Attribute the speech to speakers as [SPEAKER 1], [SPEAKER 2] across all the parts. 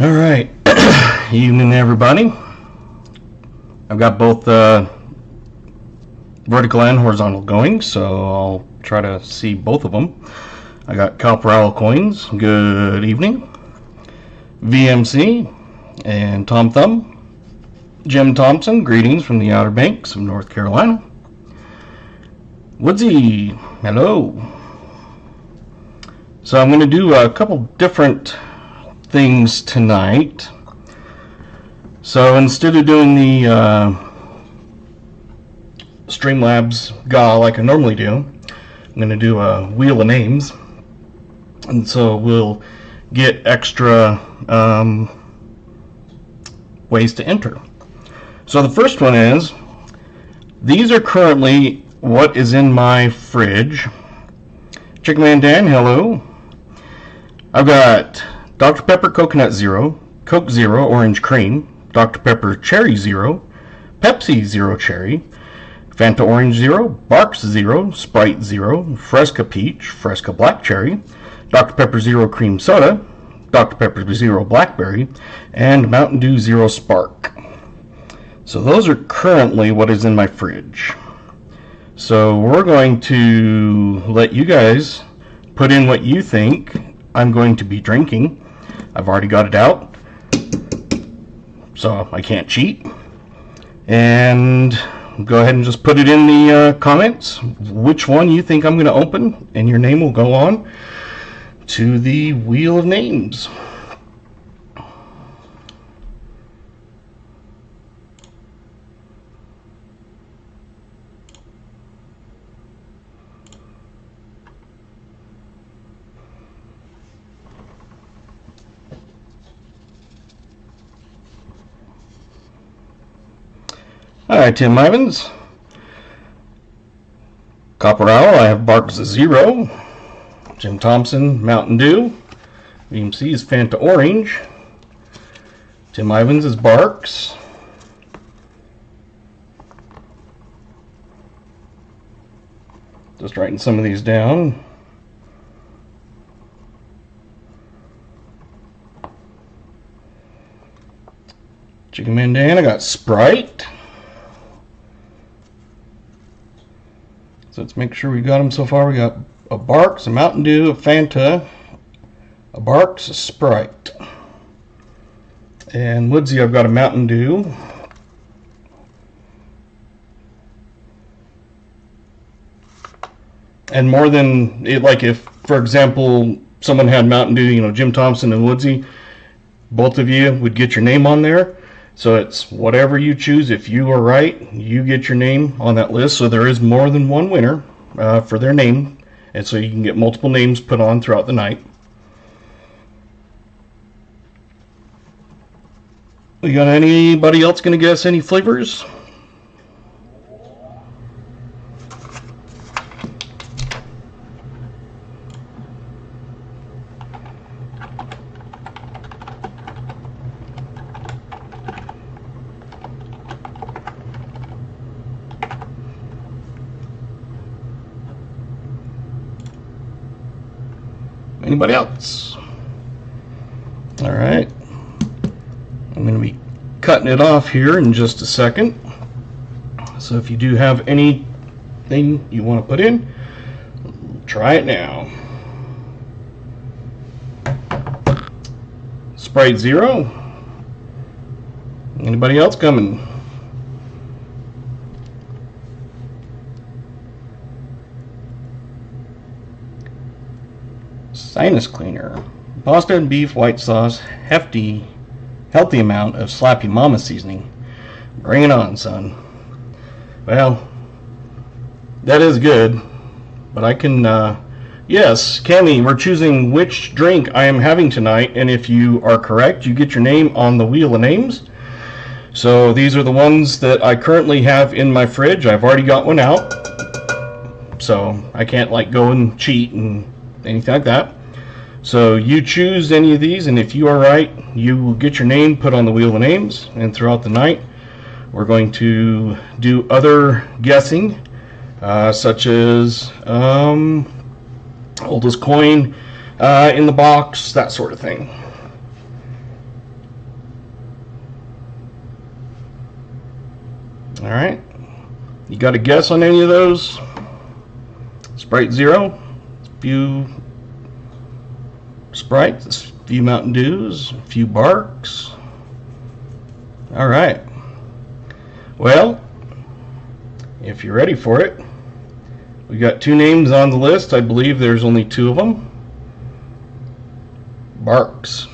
[SPEAKER 1] All right, evening everybody. I've got both vertical and horizontal going, so I'll try to see both of them. I got Copperell coins, good evening. VMC and Tom Thumb. Jim Thompson, greetings from the Outer Banks of North Carolina. Woodsy, hello. So I'm going to do a couple different things tonight. So instead of doing the Streamlabs GA like I normally do, I'm going to do a wheel of names, and so we'll get extra ways to enter. So the first one is, these are currently what is in my fridge. Chicken Man Dan, hello. I've got Dr. Pepper Coconut Zero, Coke Zero Orange Cream, Dr. Pepper Cherry Zero, Pepsi Zero Cherry, Fanta Orange Zero, Barks Zero, Sprite Zero, Fresca Peach, Fresca Black Cherry, Dr. Pepper Zero Cream Soda, Dr. Pepper Zero Blackberry, and Mountain Dew Zero Spark. So those are currently what is in my fridge. So we're going to let you guys put in what you think I'm going to be drinking. I've already got it out, so I can't cheat. And go ahead and just put it in the comments which one you think I'm going to open, and your name will go on to the Wheel of Names. Alright, Tim Ivins. Copperell, I have Barks Zero. Jim Thompson, Mountain Dew. VMC is Fanta Orange. Tim Ivins is Barks. Just writing some of these down. Chicken Man Dan, I got Sprite. So let's make sure we got them so far. We got a Barks, a Mountain Dew, a Fanta, a Barks, a Sprite. And Woodsy, I've got a Mountain Dew. And more than, like if, for example, someone had Mountain Dew, you know, Jim Thompson and Woodsy, both of you would get your name on there. So it's whatever you choose. If you are right, you get your name on that list. So there is more than one winner for their name. And so you can get multiple names put on throughout the night. We got anybody else going to guess any flavors? Anybody else? All right. I'm going to be cutting it off here in just a second. So if you do have anything you want to put in, try it now. Sprite Zero. Anybody else coming? Sinus cleaner. Boston beef white sauce, healthy amount of Slappy Mama seasoning. Bring it on, son. Well, that is good, but I can, yes, Cammy, we're choosing which drink I am having tonight, and if you are correct, you get your name on the Wheel of Names. So these are the ones that I currently have in my fridge. I've already got one out, so I can't like go and cheat and anything like that. So you choose any of these, and if you are right, you will get your name put on the Wheel of Names. And throughout the night, we're going to do other guessing, such as oldest coin in the box, that sort of thing. All right. You got a guess on any of those? Sprite Zero, a few Sprites, a few Mountain Dews, a few Barks. All right. Well, if you're ready for it, we got 2 names on the list. I believe there's only 2 of them. Barks.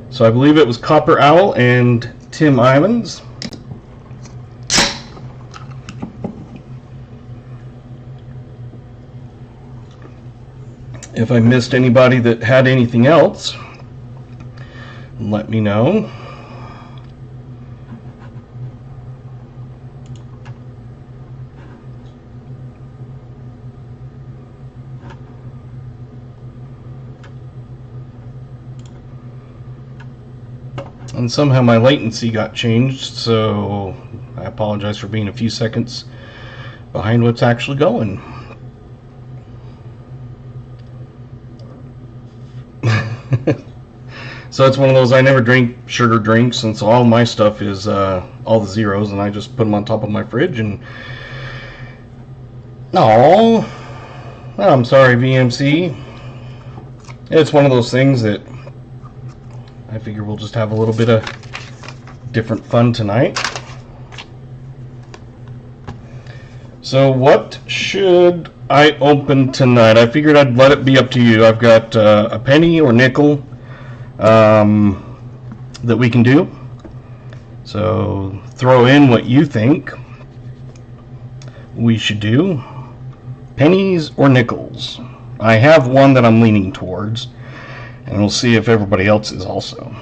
[SPEAKER 1] So I believe it was Copper Owl and Tim Ivins. If I missed anybody that had anything else, let me know. And somehow my latency got changed, so I apologize for being a few seconds behind what's actually going. So it's one of those, I never drink sugar drinks, and so all my stuff is all the zeros, and I just put them on top of my fridge. And no, I'm sorry, VMC. It's one of those things that I figure we'll just have a little bit of different fun tonight. So what should I open tonight? I figured I'd let it be up to you. I've got a penny or nickel that we can do. So throw in what you think we should do. Pennies or nickels. I have one that I'm leaning towards, and we'll see if everybody else is also.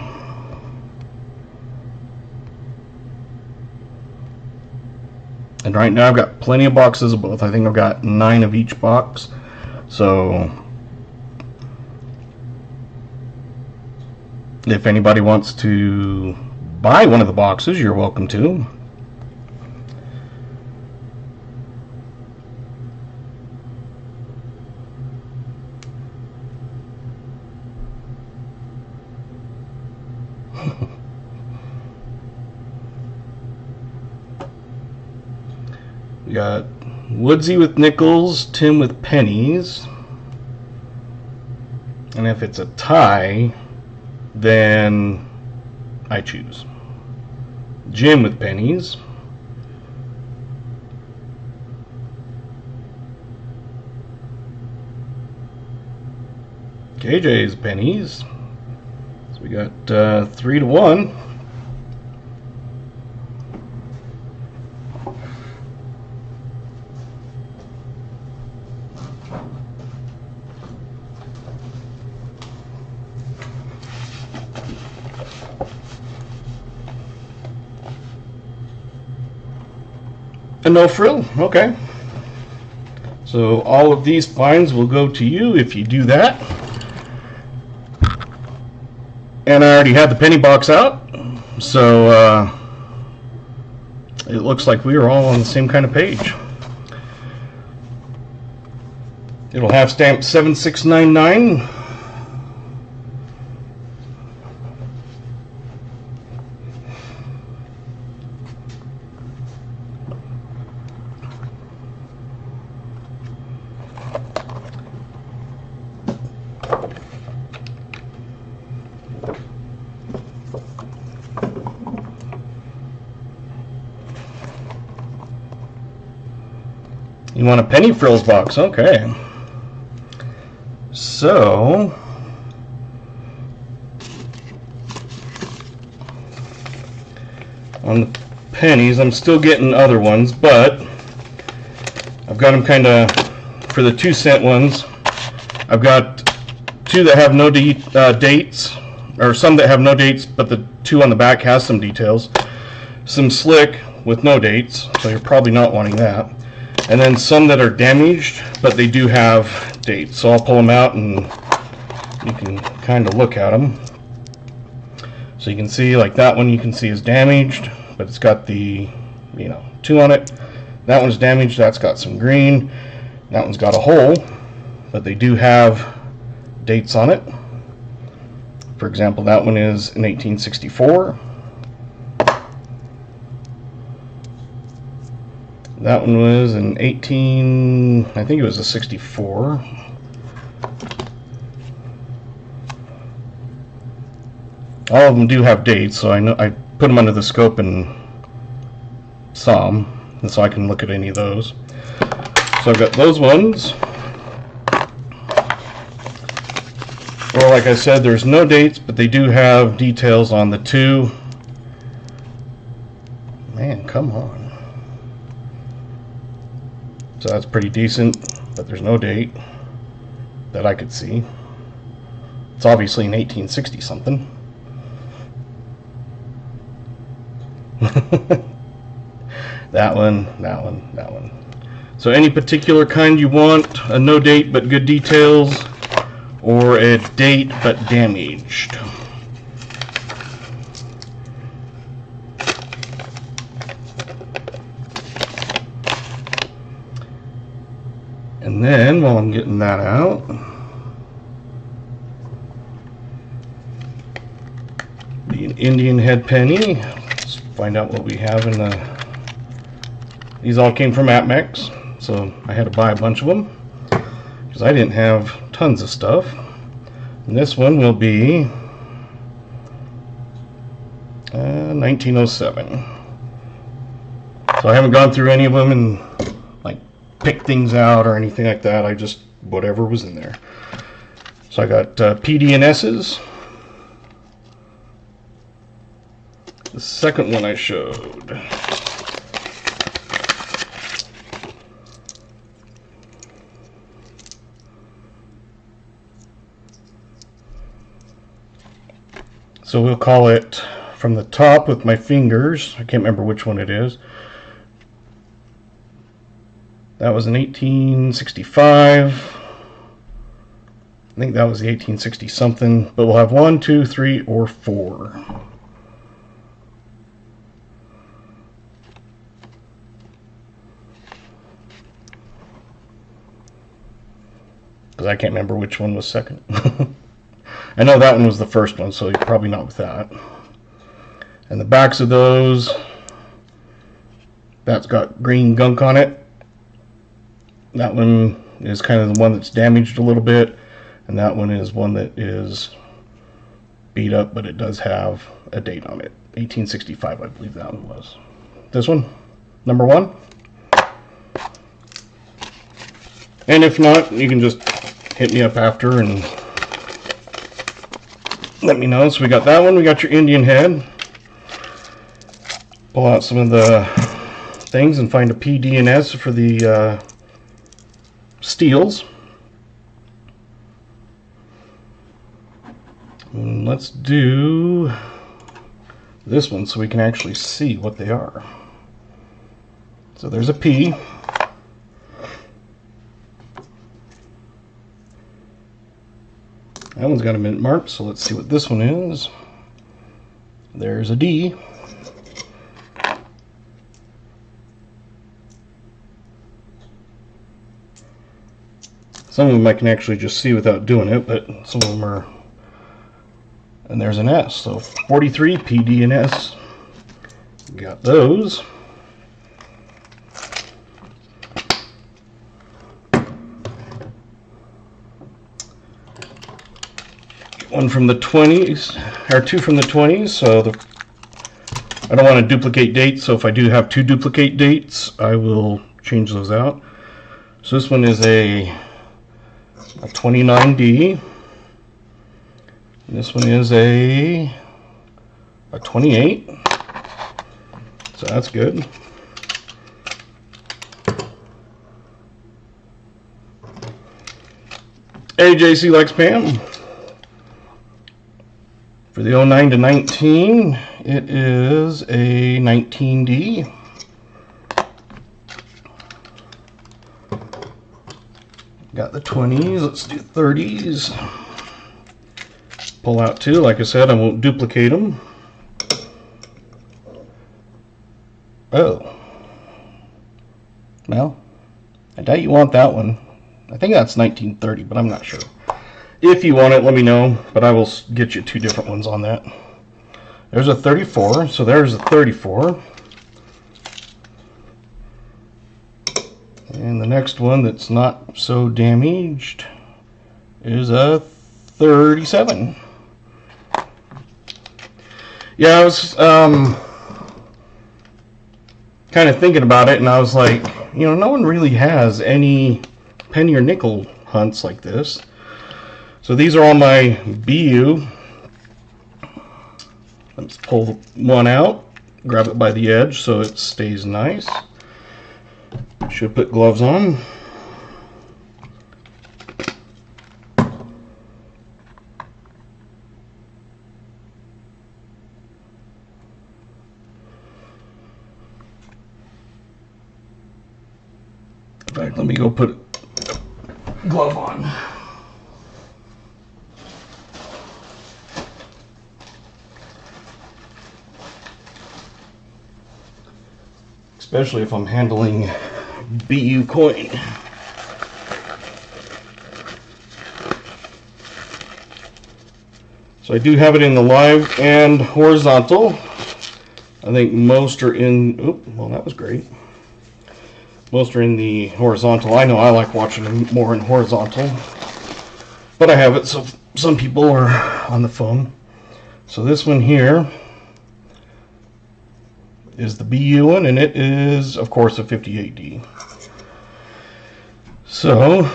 [SPEAKER 1] And right now I've got plenty of boxes of both. I think I've got 9 of each box. So if anybody wants to buy one of the boxes, you're welcome to. We got Woodsy with nickels, Tim with pennies. And if it's a tie, then I choose Jim with pennies. KJ's pennies. So we got 3-1. And no frill, okay. So all of these fines will go to you if you do that. And I already had the penny box out, so it looks like we are all on the same kind of page. It'll have stamp 7699. You want a penny frills box, okay. So on the pennies, I'm still getting other ones, but I've got them kind of, for the 2-cent ones, I've got 2 that have no dates, or some that have no dates, but the 2 on the back has some details. Some slick with no dates, so you're probably not wanting that. And then some that are damaged, but they do have dates. So I'll pull them out and you can kind of look at them. So you can see, like that one you can see is damaged, but it's got the, 2 on it. That one's damaged, that's got some green. That one's got a hole, but they do have dates on it. For example, that one is in 1864. That one was in 18, I think it was a 64. All of them do have dates, so I know I put them under the scope and saw them, and so I can look at any of those. So I've got those ones. Well, like I said, there's no dates, but they do have details on the two. Man, come on. So that's pretty decent, but there's no date that I could see. It's obviously in 1860 something. That one, that one, that one. So any particular kind you want, a no date but good details, or a date but damaged. And then, while I'm getting that out, the Indian head penny. Let's find out what we have in the... These all came from APMEX, so I had to buy a bunch of them because I didn't have tons of stuff. And this one will be 1907. So I haven't gone through any of them and like picked things out or anything like that. I just whatever was in there. So I got PD&S's. The second one I showed. So we'll call it from the top with my fingers. I can't remember which one it is. That was in 1865. I think that was the 1860 something. But we'll have 1, 2, 3, or 4. Because I can't remember which one was second. I know that one was the first one, so you're probably not with that. And the backs of those, that's got green gunk on it. That one is kind of the one that's damaged a little bit, and that one is one that is beat up, but it does have a date on it. 1865, I believe that one was. This one, number 1. And if not, you can just hit me up after and let me know. So we got that one. We got your Indian head. Pull out some of the things and find a PD&S for the steels. And let's do this one so we can actually see what they are. So there's a P. That one's got a mint mark, so let's see what this one is. There's a D. Some of them I can actually just see without doing it, but some of them are... And there's an S, so 43 PD&S. Got those. One from the 20s, or 2 from the 20s, so I don't want to duplicate dates, so if I do have 2 duplicate dates, I will change those out. So this one is a 29D, and this one is a 28, so that's good. AJC likes Pam. For the 09 to 19, it is a 19D. Got the 20s, let's do 30s. Pull out 2, like I said, I won't duplicate them. Oh. Well, I doubt you want that one. I think that's 1930, but I'm not sure. If you want it, let me know, but I will get you 2 different ones on that. There's a 34, so there's a 34. And the next one that's not so damaged is a 37. Yeah, I was kind of thinking about it, and I was like, you know, no one really has any penny or nickel hunts like this. So these are all my BU. Let's pull one out, grab it by the edge so it stays nice. Should put gloves on. In fact, let me go put a glove on. Especially if I'm handling BU coin. So I do have it in the live and horizontal. I think most are in, oop, well that was great. Most are in the horizontal. I know I like watching them more in horizontal, but I have it so some people are on the phone. So this one here is the BU one, and it is of course a 58D. So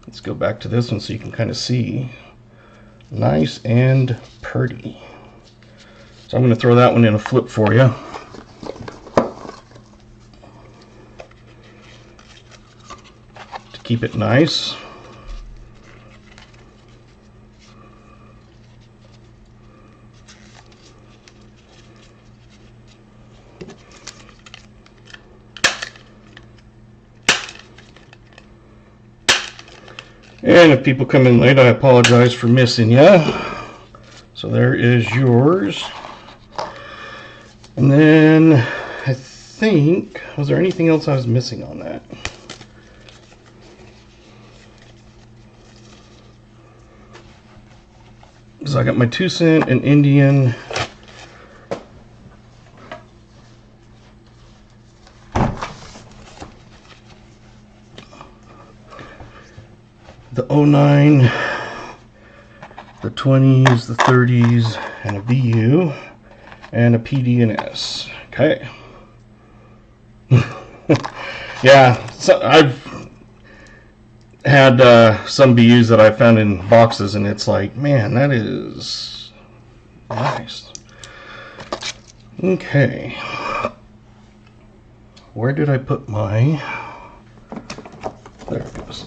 [SPEAKER 1] let's go back to this one so you can kind of see. Nice and pretty. So I'm going to throw that one in a flip for you. To keep it nice. And if people come in late, I apologize for missing you. So there is yours. And then I think, was there anything else I was missing on that? So I got my 2 cent and Indian. The 09, the 20s, the 30s, and a BU, and a PD and S. Okay. Yeah, so I've had some BUs that I found in boxes, and it's like, man, that is nice. Okay. Where did I put my... There it goes.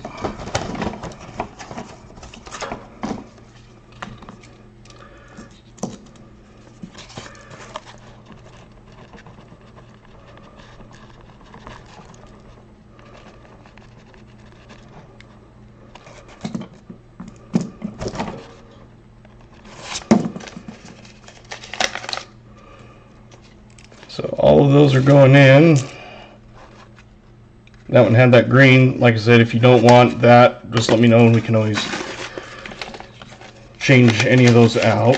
[SPEAKER 1] So all of those are going in. That one had that green. Like I said, if you don't want that, just let me know and we can always change any of those out.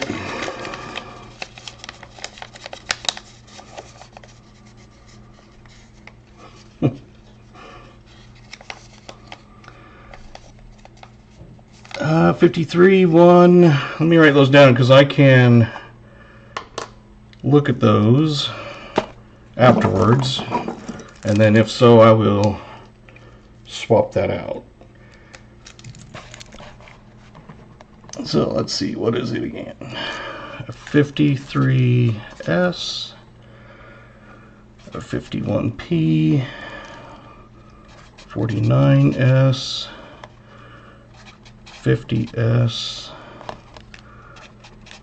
[SPEAKER 1] Uh, 53, 1. Let me write those down because I can look at those afterwards, and then if so, I will swap that out. So let's see, what is it again? A 53S, a 51P, 49S, 50S,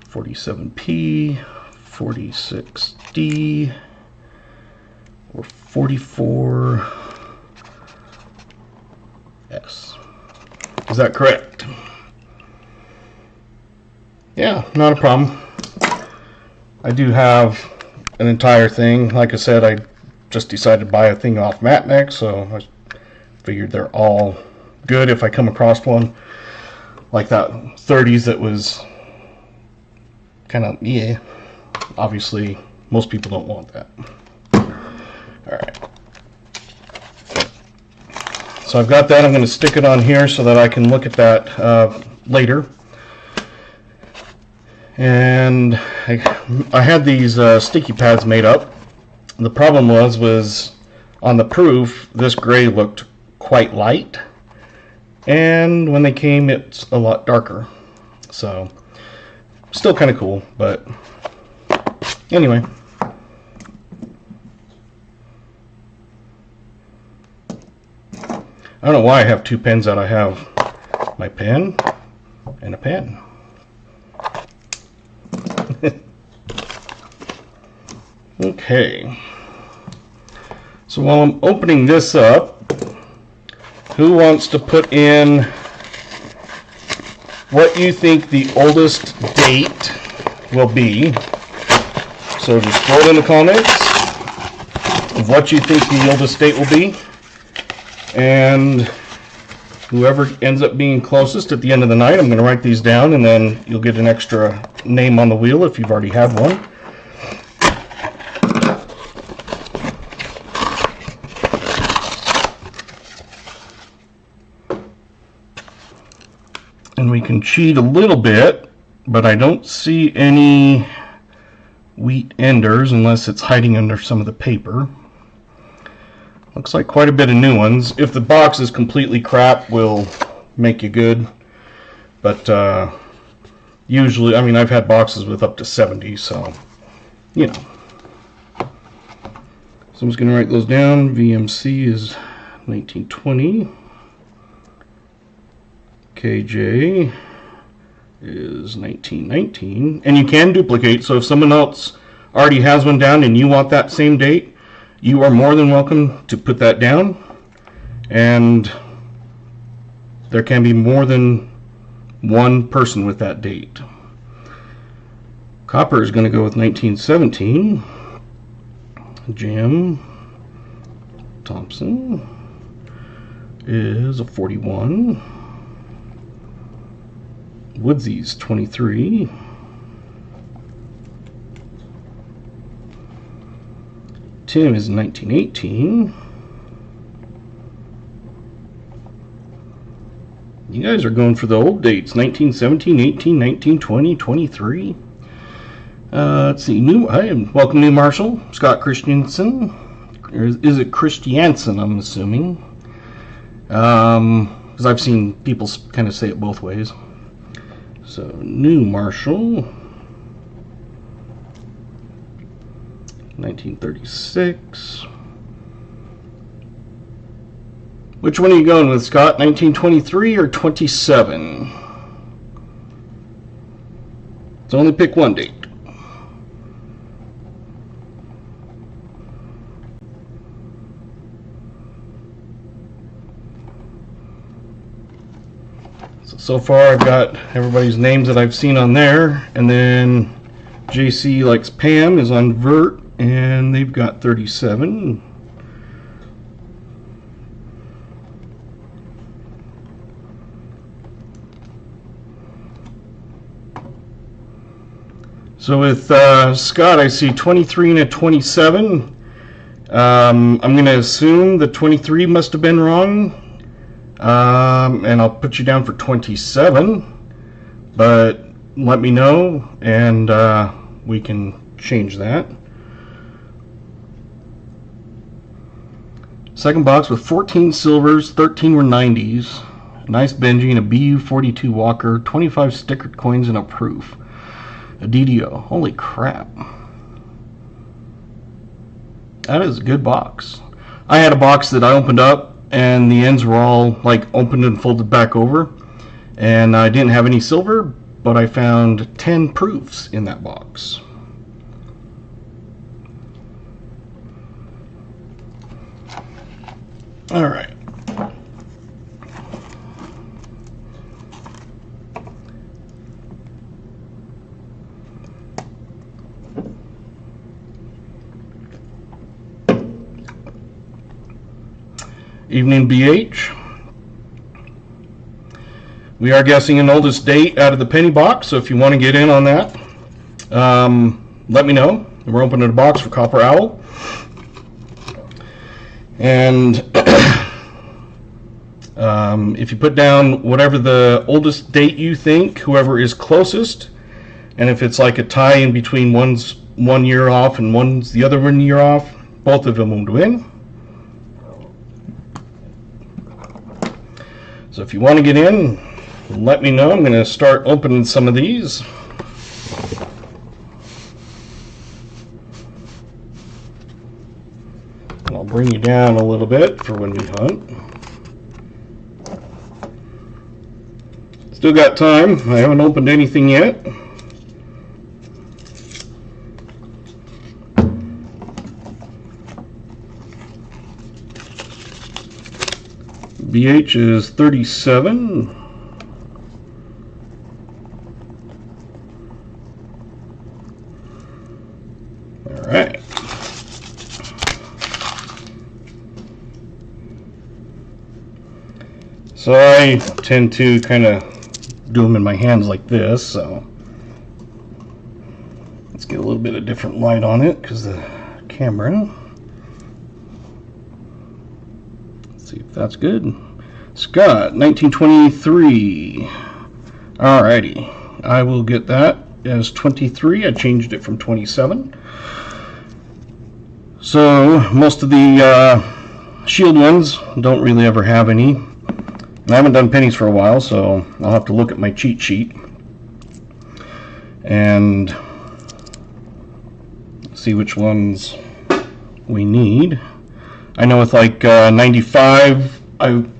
[SPEAKER 1] 47P, 46D, or 44S. Is that correct? Yeah, not a problem. I do have an entire thing. Like I said, I just decided to buy a thing off Matneck, so I figured they're all good. If I come across one like that 30s that was kind of, yeah, obviously most people don't want that. Alright, So I've got that. I'm going to stick it on here so that I can look at that later. And I had these sticky pads made up. The problem was on the proof, this gray looked quite light, and when they came, it's a lot darker. So still kind of cool, but anyway. I don't know why I have two pens out. I have my pen and a pen. Okay. So while I'm opening this up, who wants to put in what you think the oldest date will be? So just throw it in the comments of what you think the oldest date will be. And whoever ends up being closest at the end of the night, I'm going to write these down, and then you'll get an extra name on the wheel if you've already had one. And we can cheat a little bit, but I don't see any wheat enders unless it's hiding under some of the paper. Looks like quite a bit of new ones. If the box is completely crap, we'll make you good. But usually, I mean, I've had boxes with up to 70, so, you know. So I'm just going to write those down. VMC is 1920. KJ is 1919. And you can duplicate, so if someone else already has one down and you want that same date, you are more than welcome to put that down, and there can be more than one person with that date. Copper is going to go with 1917. Jim Thompson is a 41. Woodsy's 23. Tim is 1918. You guys are going for the old dates. 1917, 18, 19, 20, 23. Let's see. Welcome, New Marshall. Scott Christiansen. Or is it Christiansen, I'm assuming? Because I've seen people kind of say it both ways. So, New Marshall. 1936. Which one are you going with, Scott? 1923 or 27? So only pick one date. So far I've got everybody's names that I've seen on there, and then JC Likes Pam is on Vert, and they've got 37. So with Scott, I see 23 and a 27. I'm going to assume the 23 must have been wrong, and I'll put you down for 27, but let me know, and we can change that. Second box with 14 silvers, 13 were 90s, a nice Benji and a BU-42 Walker, 25 stickered coins and a proof. A DDO. Holy crap. That is a good box. I had a box that I opened up and the ends were all like opened and folded back over, and I didn't have any silver, but I found 10 proofs in that box. All right. Evening BH. We are guessing an oldest date out of the penny box, so if you want to get in on that, let me know. We're opening a box for Copper Owl. And If you put down whatever the oldest date you think, whoever is closest, and if it's like a tie in between one's 1 year off and one's the other 1 year off, both of them will win. So if you want to get in, let me know. I'm going to start opening some of these. And I'll bring you down a little bit for when we hunt. Still got time. I haven't opened anything yet. BH is 37. All right. So I tend to kind of do them in my hands like this, so let's get a little bit of different light on it because the camera. Let's see if that's good. Scott, 1923. Alrighty, I will get that as 23. I changed it from 27. So most of the shield ones don't really ever have any. I haven't done pennies for a while, so I'll have to look at my cheat sheet and see which ones we need. I know with like 95,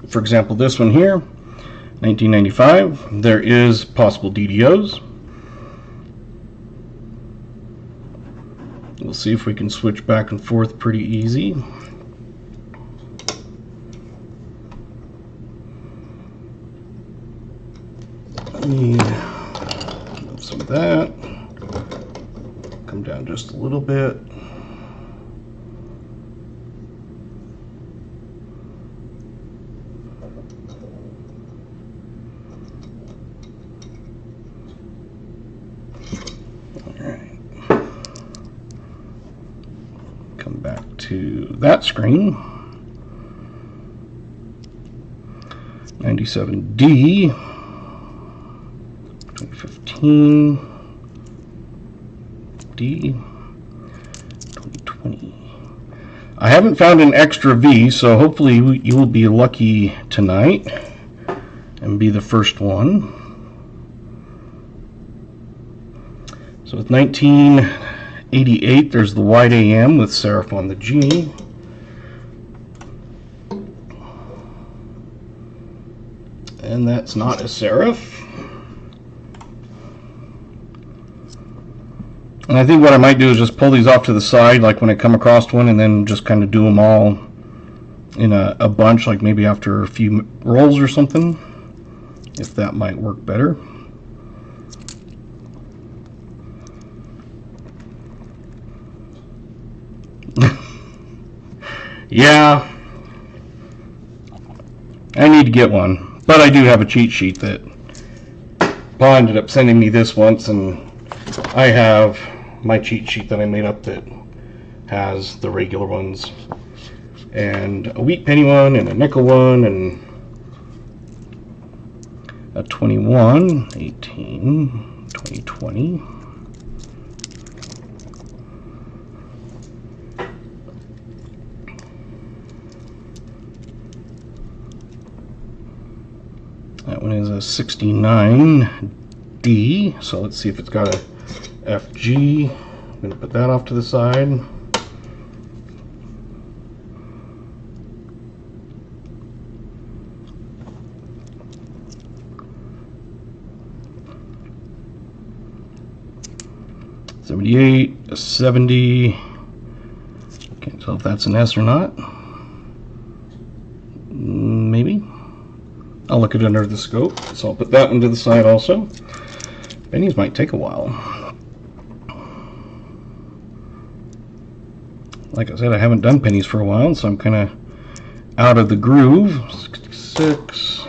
[SPEAKER 1] for example, this one here, 1995, there is possible DDOs. We'll see if we can switch back and forth pretty easy. Need some of that. Come down just a little bit. All right. Come back to that screen. 97D. 2015 D 2020. I haven't found an extra V, so hopefully you will be lucky tonight and be the first one. So with 1988, there's the wide AM with serif on the G. And that's not a serif. And I think what I might do is just pull these off to the side, like when I come across one, and then just kind of do them all in a bunch, like maybe after a few rolls or something, if that might work better. Yeah, I need to get one, but I do have a cheat sheet that Paul ended up sending me this once, and I have my cheat sheet that I made up that has the regular ones and a wheat penny one and a nickel one and a 21, 18, 2020. That one is a 69D, so let's see if it's got a FG. I'm going to put that off to the side. '78, a 70. Can't tell if that's an S or not. Maybe. I'll look at it under the scope, so I'll put that one to the side also. Pennies might take a while. Like I said, I haven't done pennies for a while, so I'm kind of out of the groove. 66,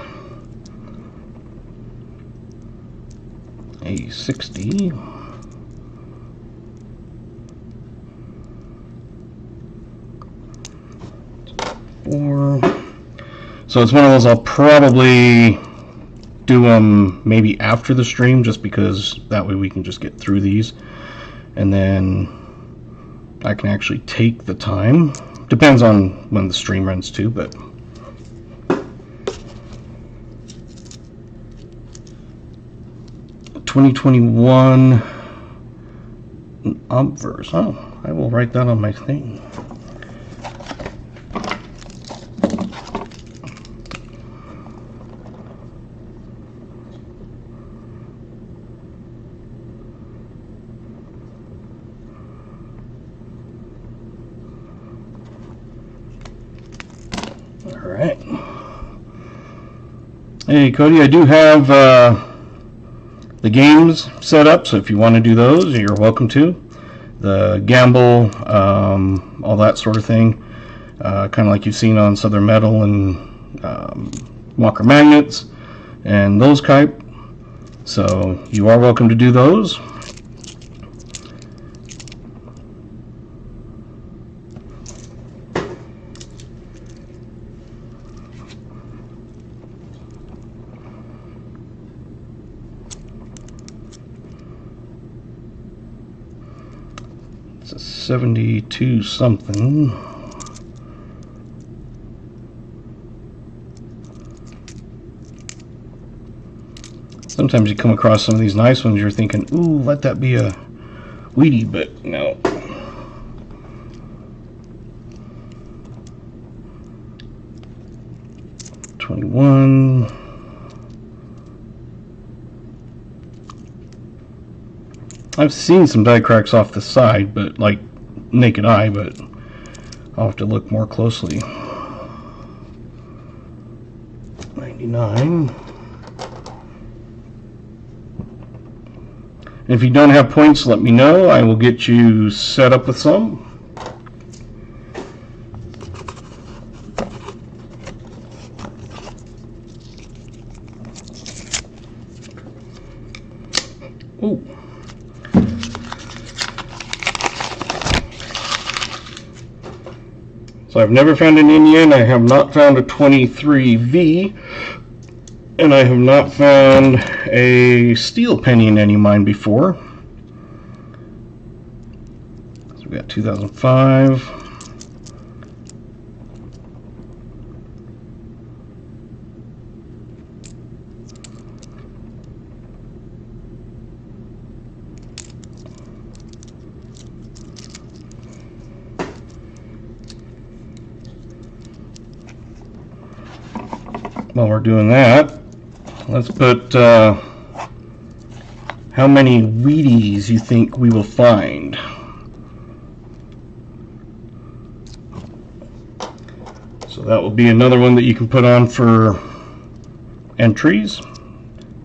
[SPEAKER 1] a 60, So it's one of those I'll probably do them maybe after the stream, just because that way we can just get through these, and then I can actually take the time. Depends on when the stream runs too, but 2021 obverse. Oh, I will write that on my thing. All right. Hey, Cody, I do have the games set up, so if you want to do those, you're welcome to. The gamble, all that sort of thing, kind of like you've seen on Southern Metal and Walker Magnets and those type. So you are welcome to do those. It's a 72 something. Sometimes you come across some of these nice ones, you're thinking, ooh, let that be a Wheatie, but no. $21. I've seen some die cracks off the side, but like naked eye, but I'll have to look more closely. 99. If you don't have points, let me know. I will get you set up with some. Ooh. So I've never found an Indian. I have not found a 23V, and I have not found a steel penny in any of mine before. So we got 2005. While we're doing that, let's put how many Wheaties you think we will find. So that will be another one that you can put on for entries.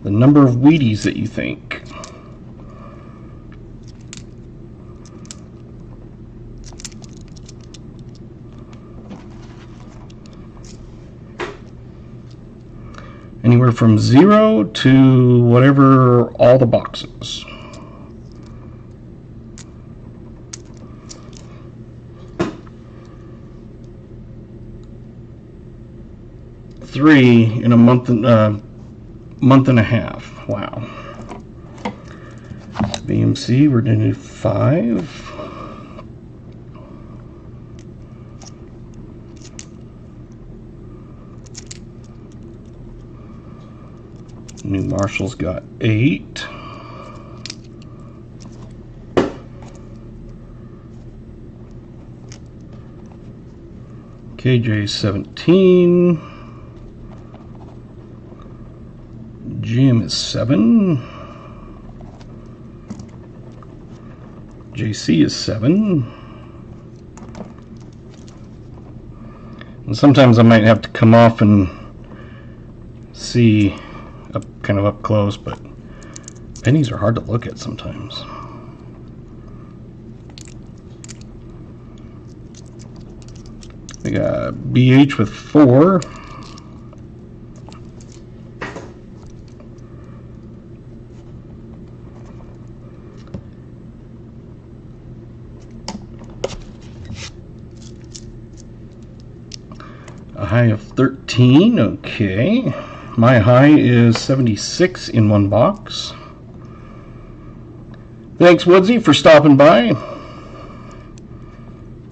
[SPEAKER 1] The number of Wheaties that you think. Anywhere from 0 to whatever, all the boxes. Three in a month and a half. Wow. BMC, we're going to do 5. New Marshall's got 8. KJ 17. Jim is 7. JC is 7. And sometimes I might have to come off and see kind of up close, but pennies are hard to look at sometimes. We got BH with 4. high of 13. Okay. My high is 76 in one box. Thanks, Woodsy, for stopping by.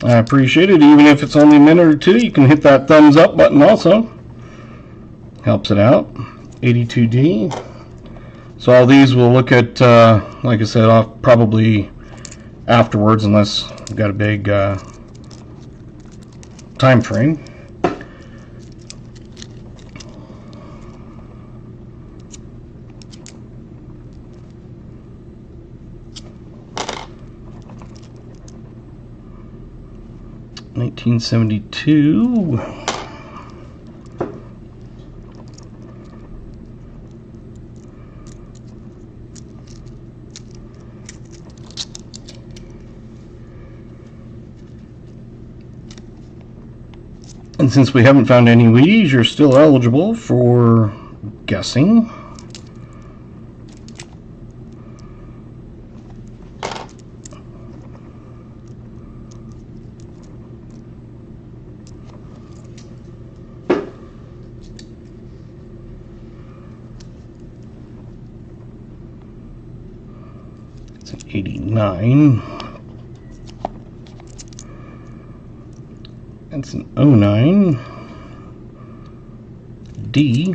[SPEAKER 1] I appreciate it. Even if it's only a minute or two, you can hit that thumbs up button also. Helps it out. 82D. So all these we'll look at, like I said, off probably afterwards, unless we've got a big time frame. $1972. And since we haven't found any Wheaties, you're still eligible for guessing. It's an 89. That's an 09. D.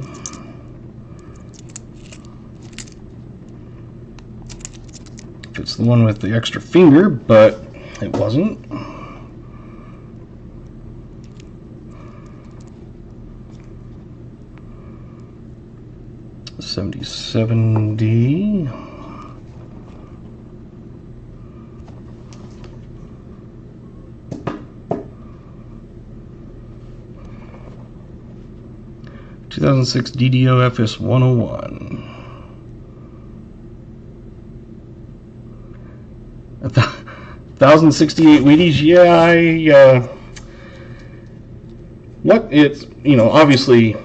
[SPEAKER 1] It's the one with the extra finger, but it wasn't. $77D. (2006) DDO FS 101. 1,068 Wheaties. Yeah, what it's, obviously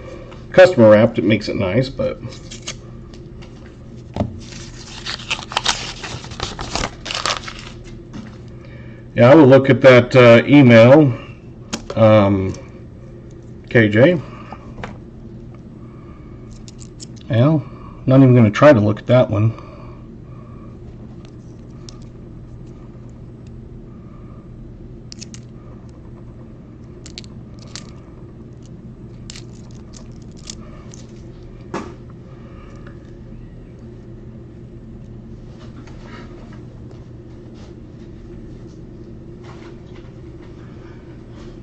[SPEAKER 1] customer wrapped, it makes it nice, but yeah, I will look at that email, KJ. Well, not even going to try to look at that one.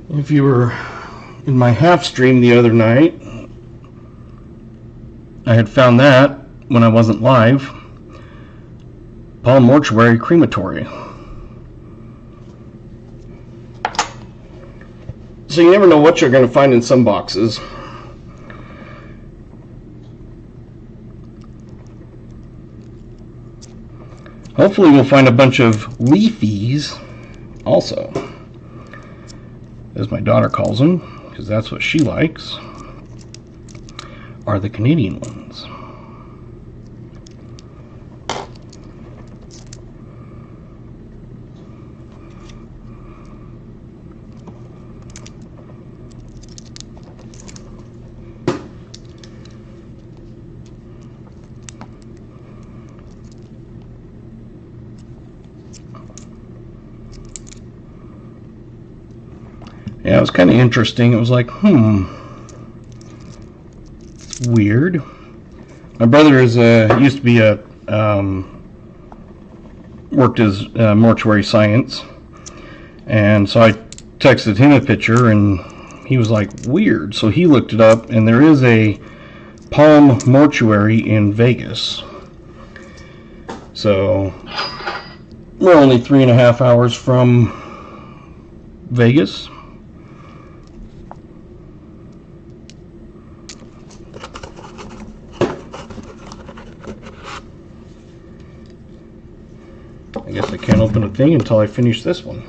[SPEAKER 1] If you were in my half stream the other night, I had found that when I wasn't live. Paul Mortuary Crematory. So you never know what you're going to find in some boxes. Hopefully we'll find a bunch of leafies also, as my daughter calls them, because that's what she likes, are the Canadian ones. Yeah, it was kind of interesting. It was like, it's weird. My brother is used to be worked as mortuary science, and so I texted him a picture, and he was like, weird. So he looked it up, and there is a Palm Mortuary in Vegas. So we're only 3.5 hours from Vegas. I guess I can't open a thing until I finish this one.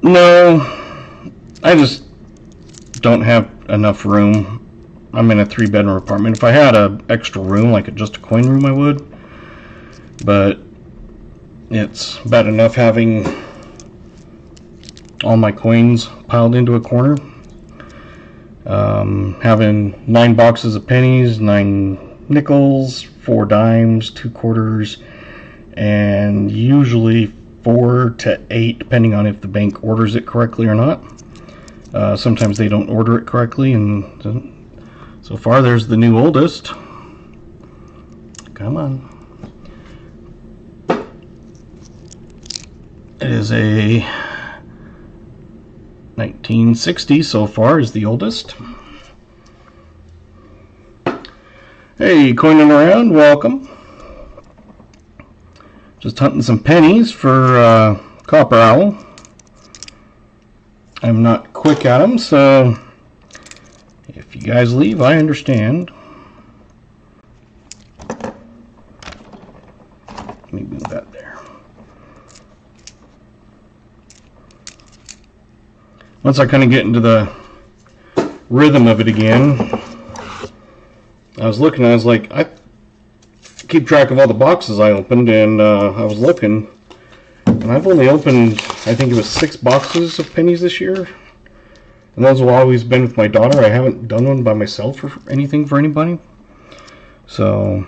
[SPEAKER 1] No, I just don't have enough room. I'm in a 3-bedroom apartment. If I had an extra room, like just a coin room, I would. But It's bad enough having all my coins piled into a corner. Having 9 boxes of pennies, 9 nickels, 4 dimes, 2 quarters, and usually 4 to 8 depending on if the bank orders it correctly or not. Sometimes they don't order it correctly, and so far there's the new oldest. Come on. It is a 1960 so far is the oldest. Hey, coining around, welcome. Just hunting some pennies for Copper Owl. I'm not quick at them, so if you guys leave, I understand. Let me move that there. Once I kind of get into the rhythm of it again, I was looking, I was like, I keep track of all the boxes I opened, and I was looking, and I've only opened, I think it was 6 boxes of pennies this year, and those have always been with my daughter. I haven't done one by myself or anything for anybody, so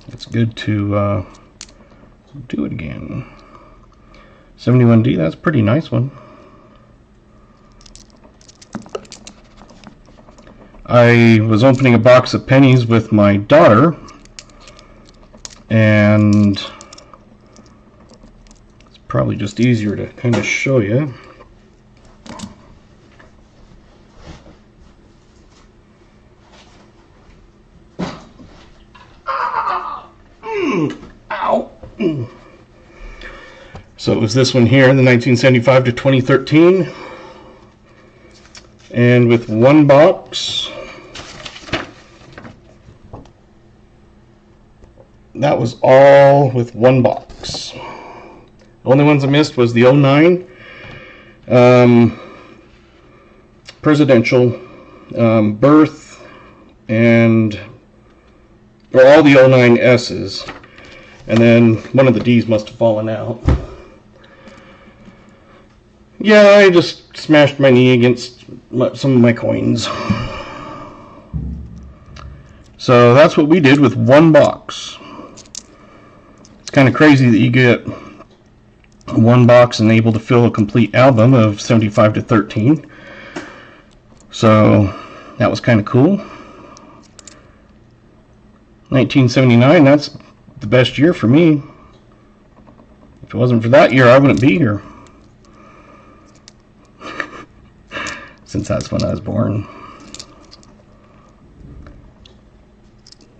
[SPEAKER 1] it's good to do it again. 71D, that's a pretty nice one. I was opening a box of pennies with my daughter, and it's probably just easier to kind of show you. Ow! So it was this one here, the 1975 to 2013, and with 1 box. That was all with 1 box. The only ones I missed was the 09 presidential, birth, and all the 09 S's, and then one of the D's must have fallen out. Yeah, I just smashed my knee against some of my coins. So that's what we did with 1 box. Kind of crazy that you get 1 box and able to fill a complete album of 75 to 13. So that was kind of cool. 1979, that's the best year for me. If it wasn't for that year, I wouldn't be here. Since that's when I was born.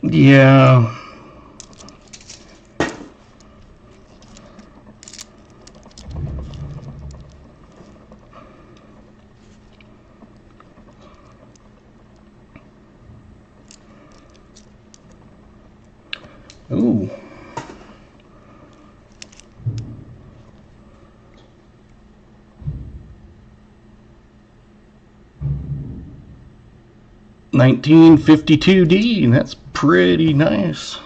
[SPEAKER 1] Yeah. Ooh. $1952D, that's pretty nice.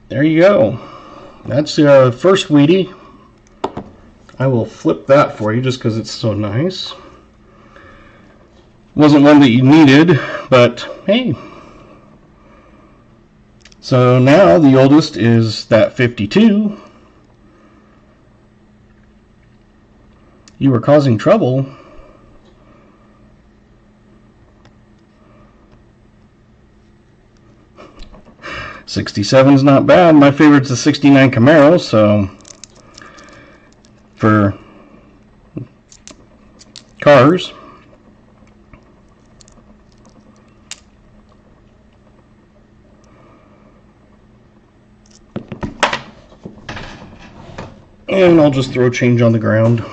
[SPEAKER 1] There you go. That's the first Wheatie. I will flip that for you just because it's so nice. Wasn't one that you needed, but hey. So now the oldest is that 52. You were causing trouble. '67's not bad. My favorite's the '69 Camaro, so for cars. And I'll just throw change on the ground.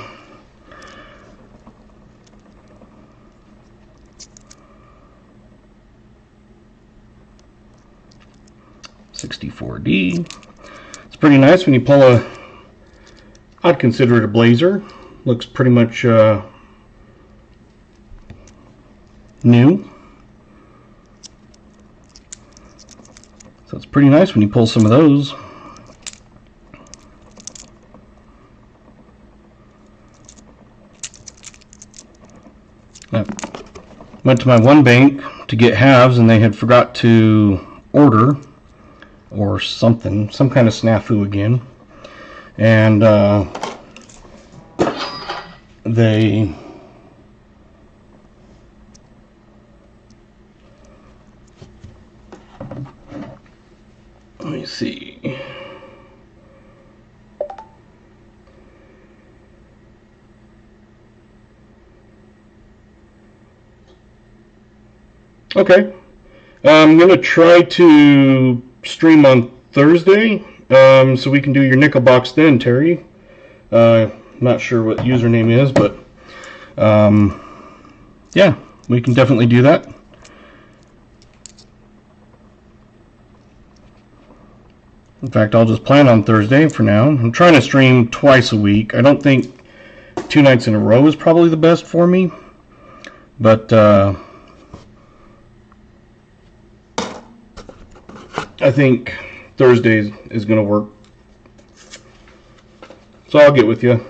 [SPEAKER 1] '64D. It's pretty nice when you pull a, I'd consider it a blazer. Looks pretty much new. it's pretty nice when you pull some of those. I went to my one bank to get halves and they had forgot to order or something, some kind of snafu again. And they let me see. Okay. I'm going to try to stream on Thursday, so we can do your nickel box then, Terry. Not sure what username is, but yeah, we can definitely do that. In fact, I'll just plan on Thursday for now. I'm trying to stream twice a week. I don't think 2 nights in a row is probably the best for me, but I think Thursday is going to work. So I'll get with you.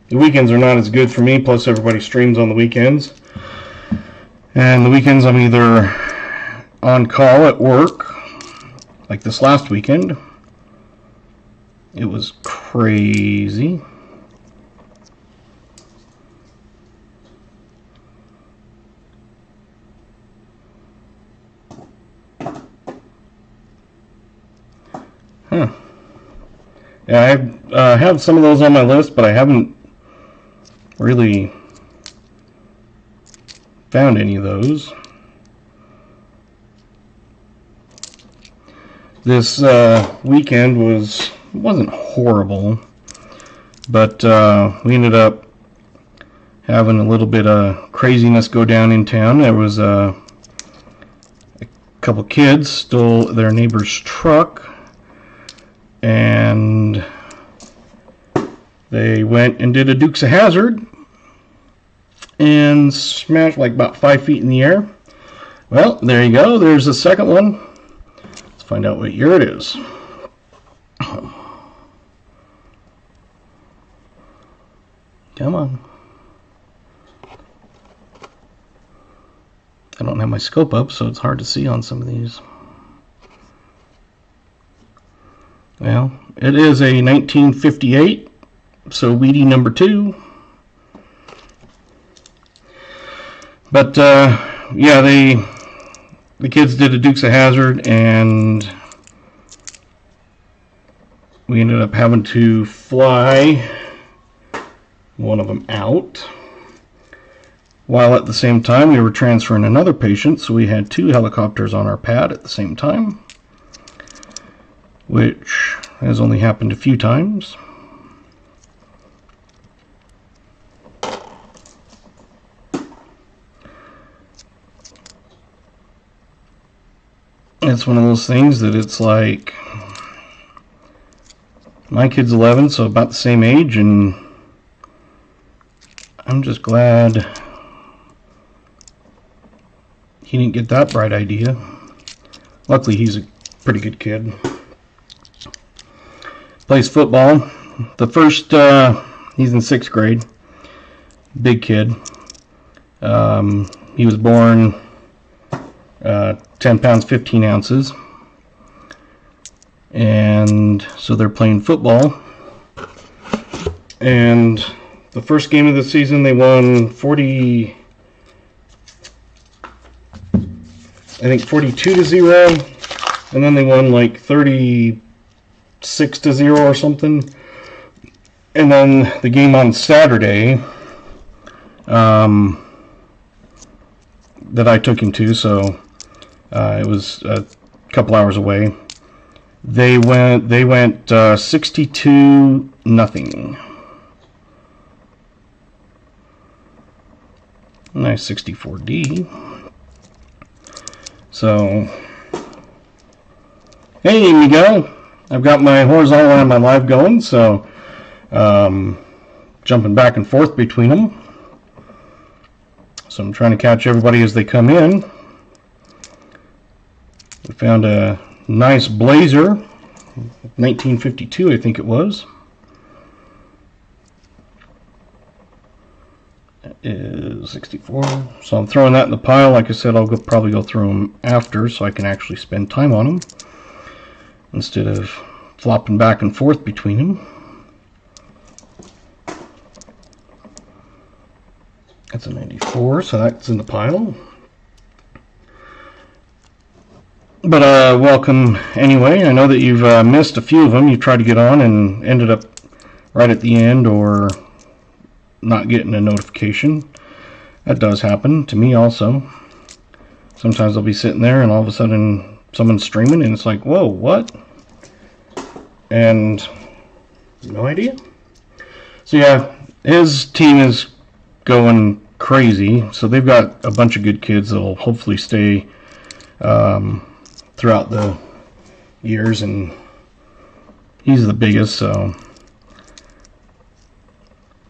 [SPEAKER 1] The weekends are not as good for me, plus everybody streams on the weekends. And the weekends I'm either on call at work, like this last weekend. It was crazy. Huh. Yeah, I have some of those on my list, but I haven't really found any of those. This weekend wasn't horrible, but we ended up having a little bit of craziness go down in town. There was a couple kids stole their neighbor's truck, and they went and did a Dukes of Hazzard and smashed like about 5 feet in the air. Well, there you go. There's the second one. Let's find out what year it is. Come on. I don't have my scope up, so it's hard to see on some of these. Well, it is a 1958, so Wheatie number 2. But yeah, the kids did a Dukes of Hazzard, and we ended up having to fly one of them out, while at the same time we were transferring another patient, so we had 2 helicopters on our pad at the same time, which has only happened a few times. It's one of those things that it's like, my kid's 11, so about the same age, and I'm just glad he didn't get that bright idea. Luckily, he's a pretty good kid. Plays football. The first, he's in 6th grade. Big kid. He was born 10 pounds 15 ounces, and so they're playing football, and the first game of the season they won 42 to 0, and then they won like 36 to 0 or something. And then the game on Saturday that I took him to, so it was a couple hours away. They went 62-0. Nice 64D. So, hey, here we go. I've got my horizontal and my live going, so jumping back and forth between them. So I'm trying to catch everybody as they come in. We found a nice blazer, 1952 I think it was. That is 64. So I'm throwing that in the pile. Like I said, I'll probably go through them after so I can actually spend time on them instead of flopping back and forth between them. That's a 94, so that's in the pile. But welcome anyway. I know that you've missed a few of them. You tried to get on and ended up right at the end or not getting a notification. That does happen to me also. Sometimes I'll be sitting there and all of a sudden someone's streaming and it's like, whoa, what? And no idea. So yeah, his team is going crazy. So they've got a bunch of good kids that'll hopefully stay throughout the years, and he's the biggest, so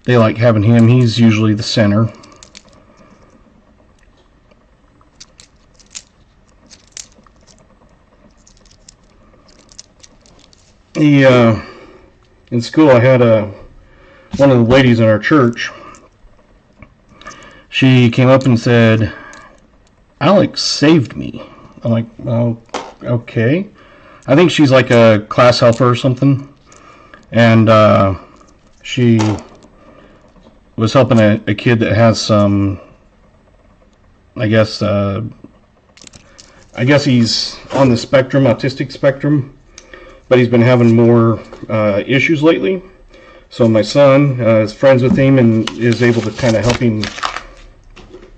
[SPEAKER 1] they like having him. He's usually the center. In school I had one of the ladies in our church. She came up and said, "Alex saved me." I'm like, oh, okay. I think she's like a class helper or something. And she was helping a kid that has some, I guess he's on the spectrum, autistic spectrum, but he's been having more issues lately. So my son is friends with him and is able to kind of help him,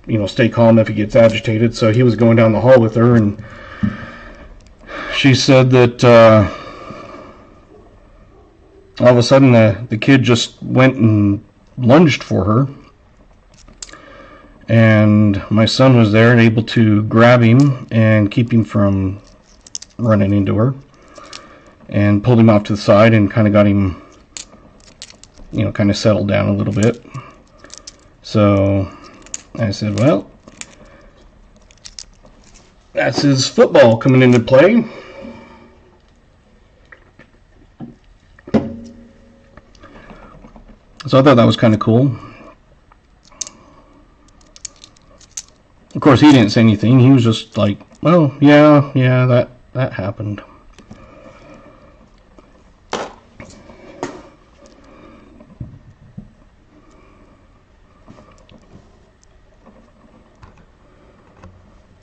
[SPEAKER 1] you know, stay calm if he gets agitated. So he was going down the hall with her, and she said that all of a sudden the kid just went and lunged for her, and my son was there and able to grab him and keep him from running into her, and pulled him off to the side and kind of got him, you know, kind of settled down a little bit. So I said, well, that's his football coming into play. So I thought that was kind of cool. Of course, he didn't say anything. He was just like, well, yeah, that happened.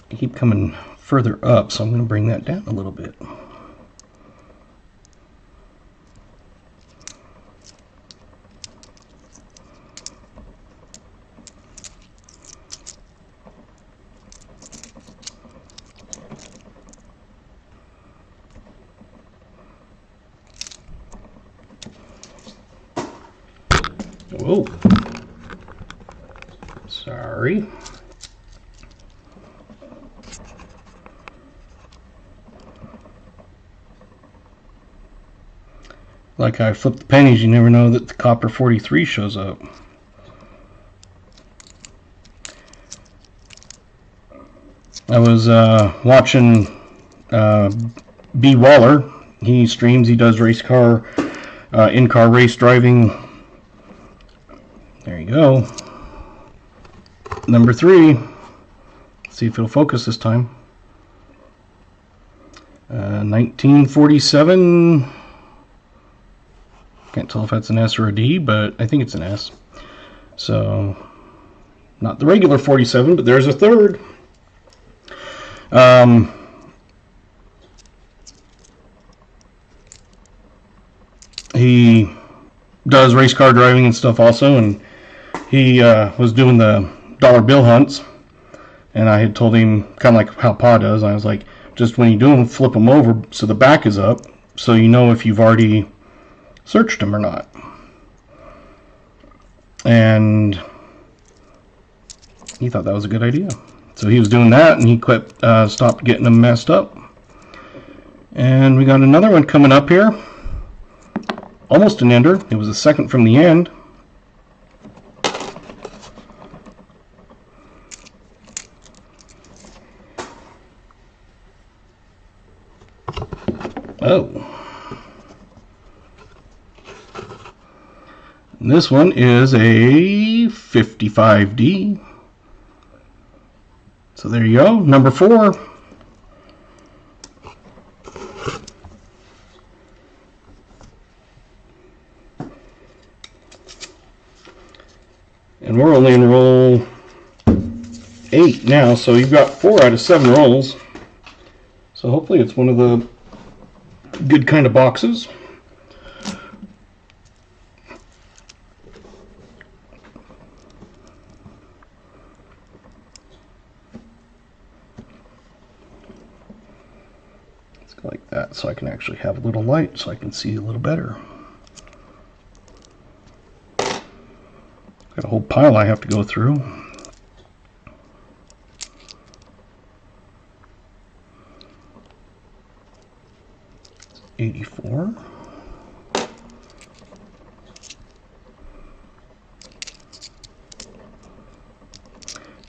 [SPEAKER 1] I keep coming further up, so I'm going to bring that down a little bit. Whoa. Sorry. Like I flip the pennies, you never know that the copper 43 shows up. I was watching B. Waller. He streams, he does race car, in-car race driving. There you go. Number 3. Let's see if it'll focus this time. 1947. Can't tell if that's an S or a D, but I think it's an S. So, not the regular 47, but there's a third. He does race car driving and stuff also, and he was doing the dollar bill hunts, and I had told him, kind of like how Pa does, I was like, just when you do them, flip them over so the back is up, so you know if you've already searched them or not. And he thought that was a good idea. So he was doing that, and he quit, stopped getting them messed up. And we got another one coming up here. Almost an ender. It was a second from the end. And this one is a 55D. So there you go, number 4. And we're only in roll 8 now, so you've got 4 out of 7 rolls. So hopefully it's one of the good kind of boxes. Let's go like that so I can actually have a little light so I can see a little better. Got a whole pile I have to go through. It's 84.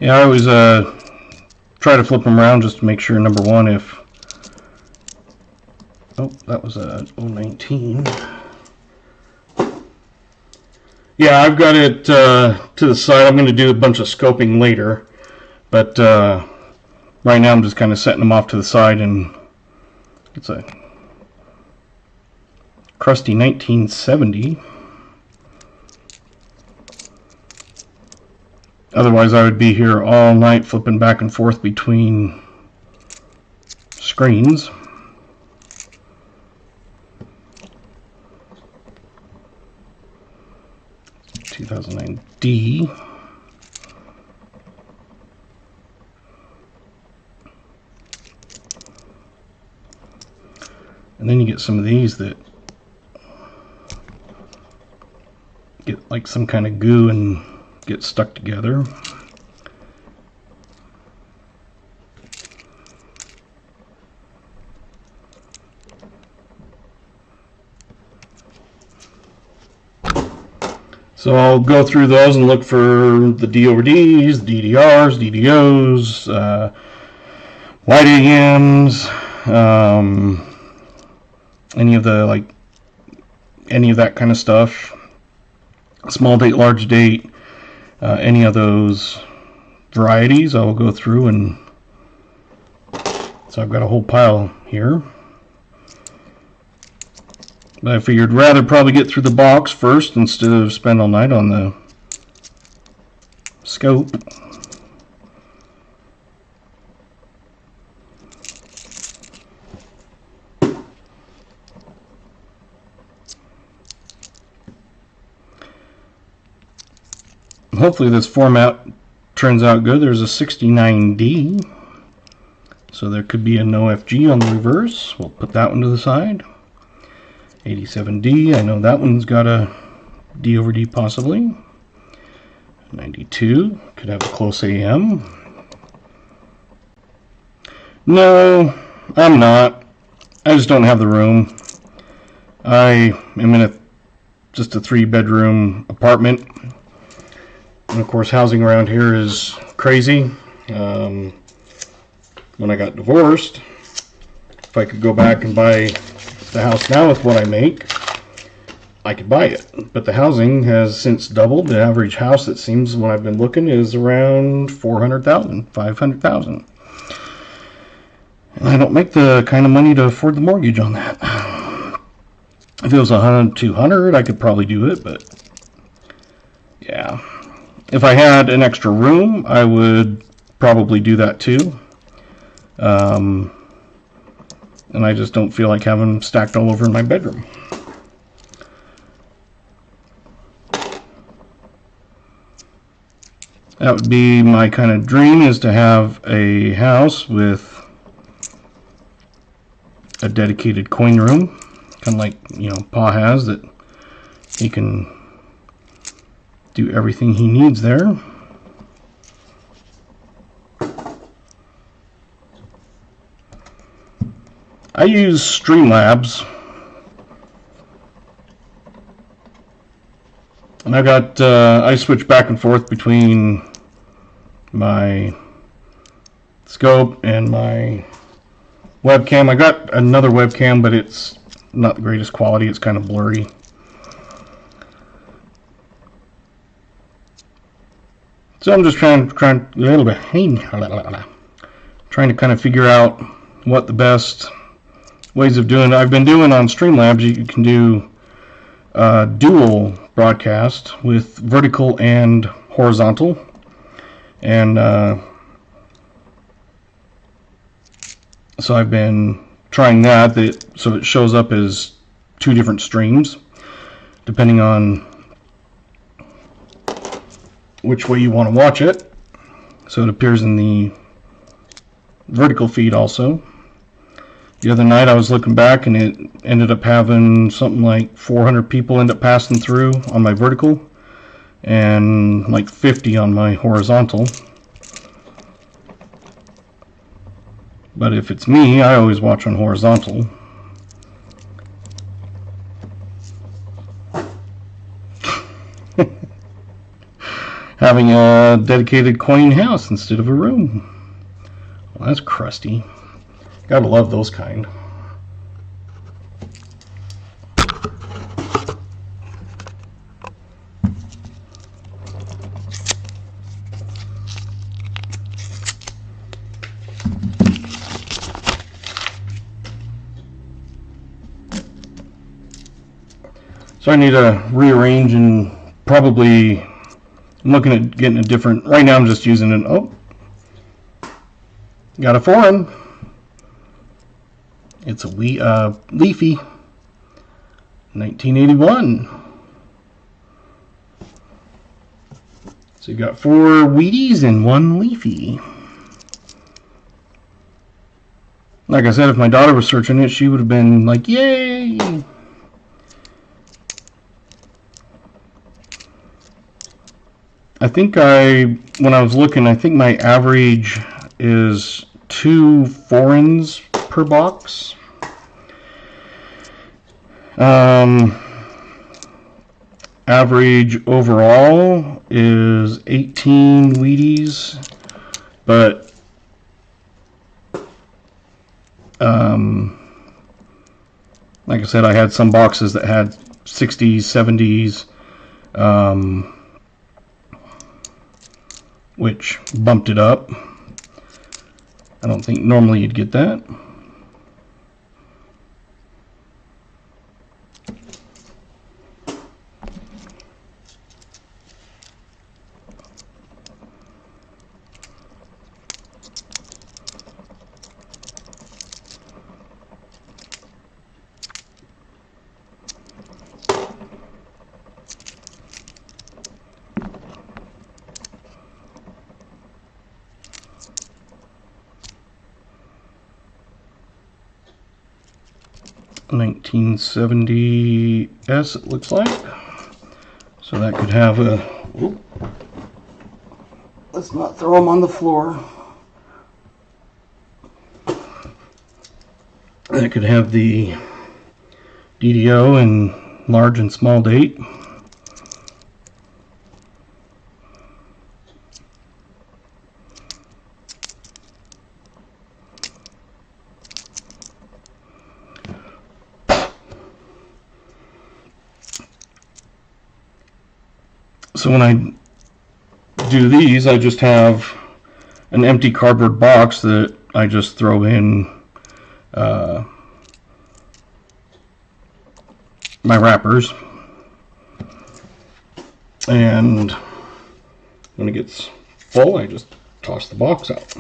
[SPEAKER 1] Yeah, I always try to flip them around just to make sure, number 1, if... Oh, that was a 019. Yeah, I've got it to the side. I'm going to do a bunch of scoping later, but right now I'm just kind of setting them off to the side, and it's a crusty 1970. Otherwise, I would be here all night flipping back and forth between screens. D. And then you get some of these that get like some kind of goo and get stuck together. So I'll go through those and look for the DO'S, DDRs, DDOs, white AMs, any of that kind of stuff. Small date, large date, any of those varieties I'll go through, and so I've got a whole pile here. But I figured rather probably get through the box first instead of spend all night on the scope. Hopefully this format turns out good. There's a 69D, so there could be a no FG on the reverse. We'll put that one to the side. 87D, I know that one's got a D over D possibly. 92, could have a close AM. No, I'm not. I just don't have the room. I am in just a 3-bedroom apartment. And of course, housing around here is crazy. When I got divorced, if I could go back and buy the house now with what I make, I could buy it. But the housing has since doubled. The average house, it seems, when I've been looking, is around $400,000, $500,000. And I don't make the kind of money to afford the mortgage on that. If it was $100, $200, I could probably do it, but yeah. If I had an extra room, I would probably do that too. And I just don't feel like having them stacked all over in my bedroom. That would be my kind of dream, is to have a house with a dedicated coin room, kind of like, you know, Pa has, that he can do everything he needs there. I use Streamlabs, and I switch back and forth between my scope and my webcam. I got another webcam, but it's not the greatest quality. It's kind of blurry. So I'm just trying to kind of figure out what the best ways of doing it. I've been doing on Streamlabs, you can do dual broadcast with vertical and horizontal, and so I've been trying that, so it shows up as two different streams depending on which way you want to watch it. So it appears in the vertical feed also. The other night I was looking back and it ended up having something like 400 people end up passing through on my vertical and like 50 on my horizontal. But if it's me, I always watch on horizontal. Having a dedicated coin house instead of a room. Well, that's crusty. Gotta love those kind. So I need to rearrange and probably, I'm looking at getting a different, right now I'm just using an, oh, got a foreign. It's a leafy, 1981. So you got 4 Wheaties and 1 leafy. Like I said, if my daughter was searching it, she would have been like, yay! I think when I was looking, I think my average is 2 foreigns per box. Average overall is 18 Wheaties, but like I said, I had some boxes that had 60s, 70s, which bumped it up. I don't think normally you'd get that. $1970s it looks like. So that could have a, whoop, let's not throw them on the floor. That could have the DDO and large and small date. So when I do these, I just have an empty cardboard box that I just throw in my wrappers, and when it gets full, I just toss the box out.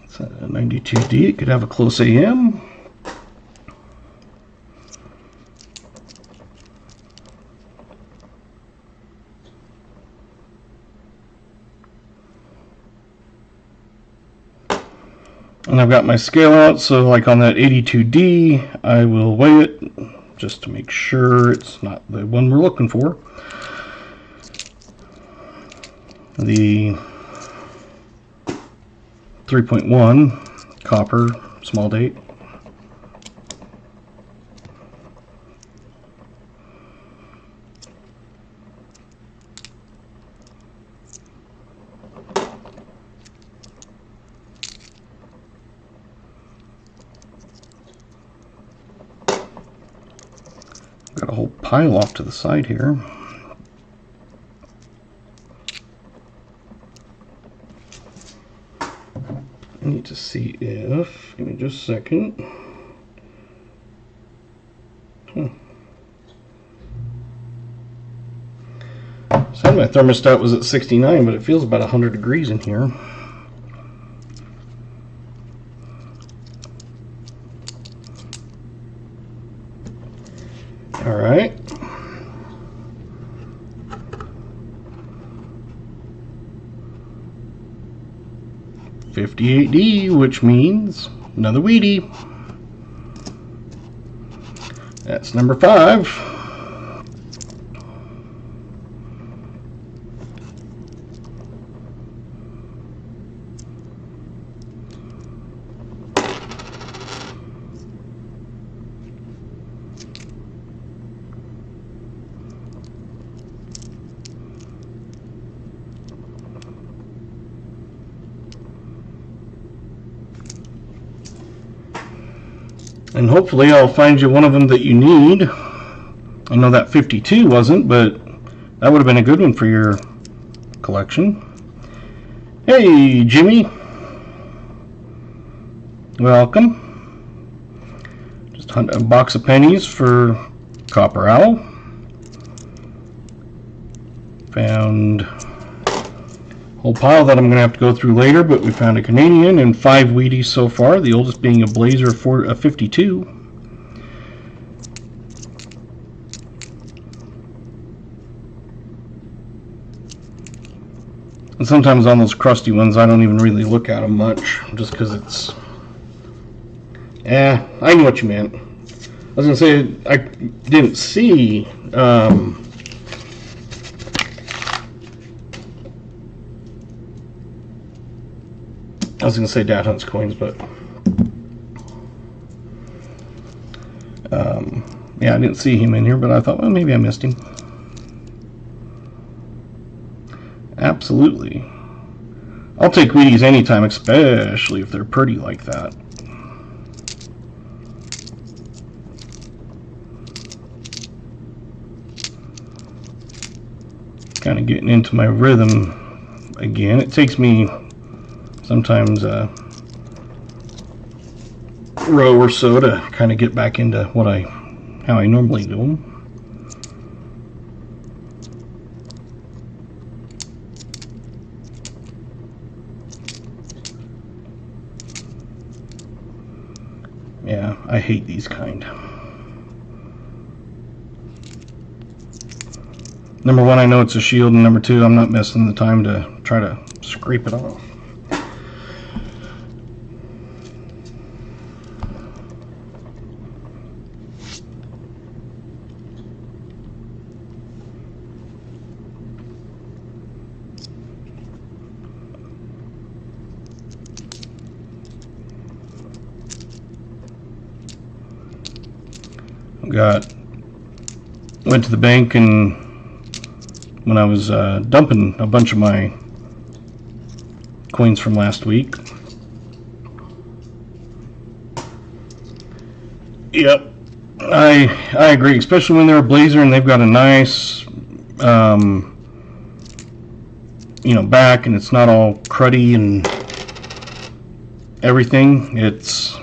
[SPEAKER 1] It's a 92D, it could have a close AM. And I've got my scale out, so like on that 82D, I will weigh it just to make sure it's not the one we're looking for. The 3.1 copper small date. Got a whole pile off to the side here. I need to see if, give me just a second. Said my thermostat was at 69, but it feels about 100 degrees in here. All right. $58D, which means another Wheatie. That's number 5. And hopefully I'll find you one of them that you need. I know that 52 wasn't, but that would have been a good one for your collection. Hey, Jimmy. Welcome. Just a box of pennies for Copper Owl. Found a whole pile that I'm going to have to go through later, but we found a Canadian and 5 Wheaties so far, the oldest being a Blazer for a 52. And sometimes on those crusty ones, I don't even really look at them much, just because it's... I knew what you meant. I was going to say, I didn't see... I was going to say Dad Hunt's coins, but yeah, I didn't see him in here, but I thought, well, maybe I missed him. Absolutely. I'll take Wheaties anytime, especially if they're pretty like that. Kind of getting into my rhythm again. It takes me sometimes a row or so to kind of get back into how I normally do them. Yeah, I hate these kind. Number 1, I know it's a shield, and number 2, I'm not missing the time to try to scrape it off. Went to the bank, and when I was dumping a bunch of my coins from last week. Yep, I agree, especially when they're a Blazer and they've got a nice back, and it's not all cruddy and everything. It's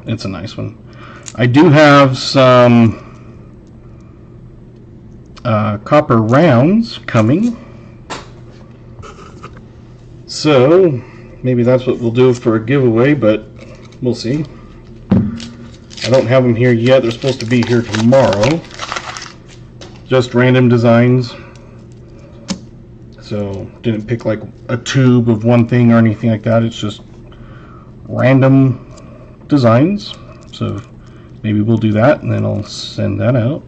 [SPEAKER 1] a nice one. I do have some copper rounds coming, so maybe that's what we'll do for a giveaway, but we'll see. I don't have them here yet. They're supposed to be here tomorrow. Just random designs, so didn't pick like a tube of one thing or anything like that. It's just random designs, so maybe we'll do that, and then I'll send that out.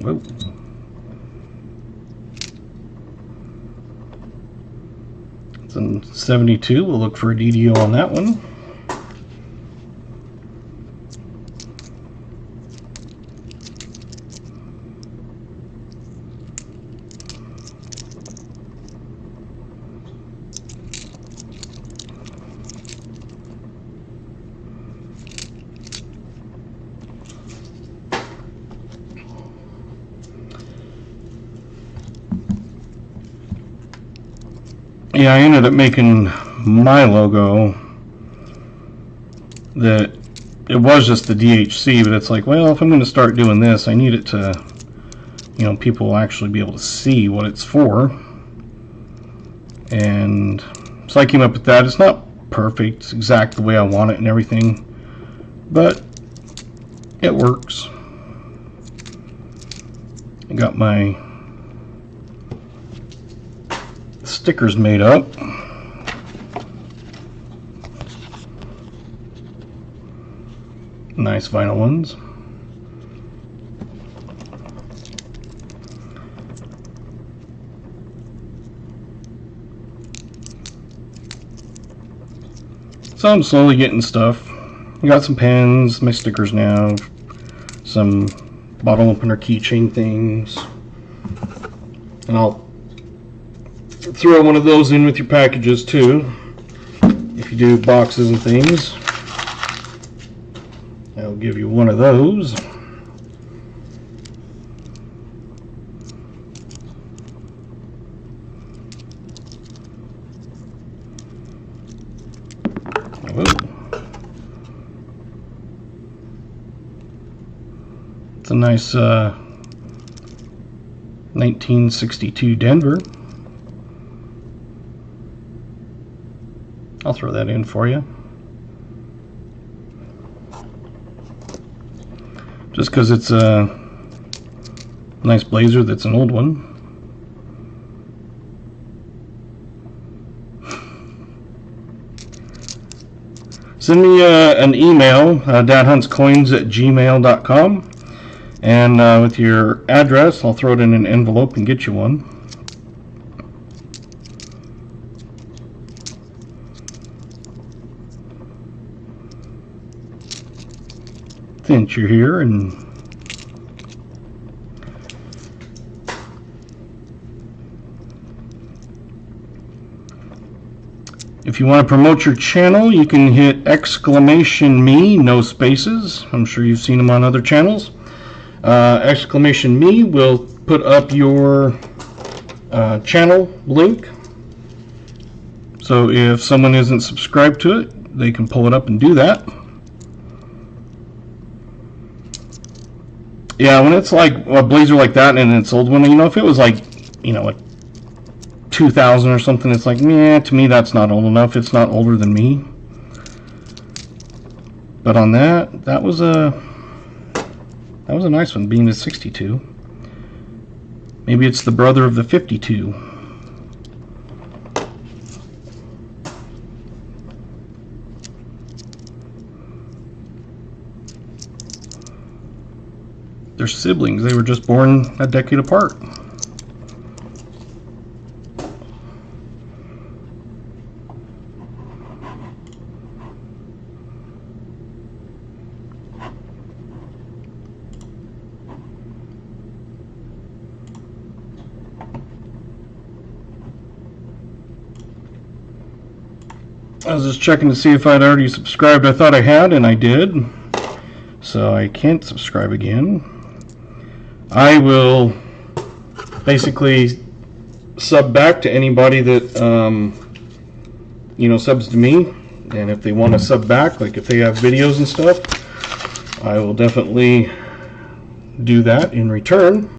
[SPEAKER 1] Whoa. It's in 72. We'll look for a DDO on that one. Yeah, I ended up making my logo that it was just the DHC, but it's like, well, if I'm going to start doing this, I need it to, you know, people will actually be able to see what it's for. And so I came up with that. It's not perfect, it's exact the way I want it and everything, but it works. I got my stickers made up. Nice vinyl ones. So I'm slowly getting stuff. I got some pens, my stickers now, some bottle opener keychain things, and I'll throw one of those in with your packages too. If you do boxes and things, I'll give you one of those. Whoa. It's a nice 1962 Denver. I'll throw that in for you. Just because it's a nice blazer that's an old one. Send me an email, dadhuntscoins@gmail.com, and with your address, I'll throw it in an envelope and get you one. Since you're here, and if you want to promote your channel, you can hit !me, no spaces. I'm sure you've seen them on other channels. !me will put up your channel link. So if someone isn't subscribed to it, they can pull it up and do that. Yeah, when it's like a blazer like that and it's old one, you know, if it was like, you know, like 2000 or something, it's like, yeah, to me that's not old enough. It's not older than me. But on that was a nice one, being a 62. Maybe it's the brother of the 52. They're siblings. They were just born a decade apart. I was just checking to see if I'd already subscribed. I thought I had, and I did. So I can't subscribe again. I will basically sub back to anybody that you know, subs to me, and if they want to sub back, like if they have videos and stuff, I will definitely do that in return.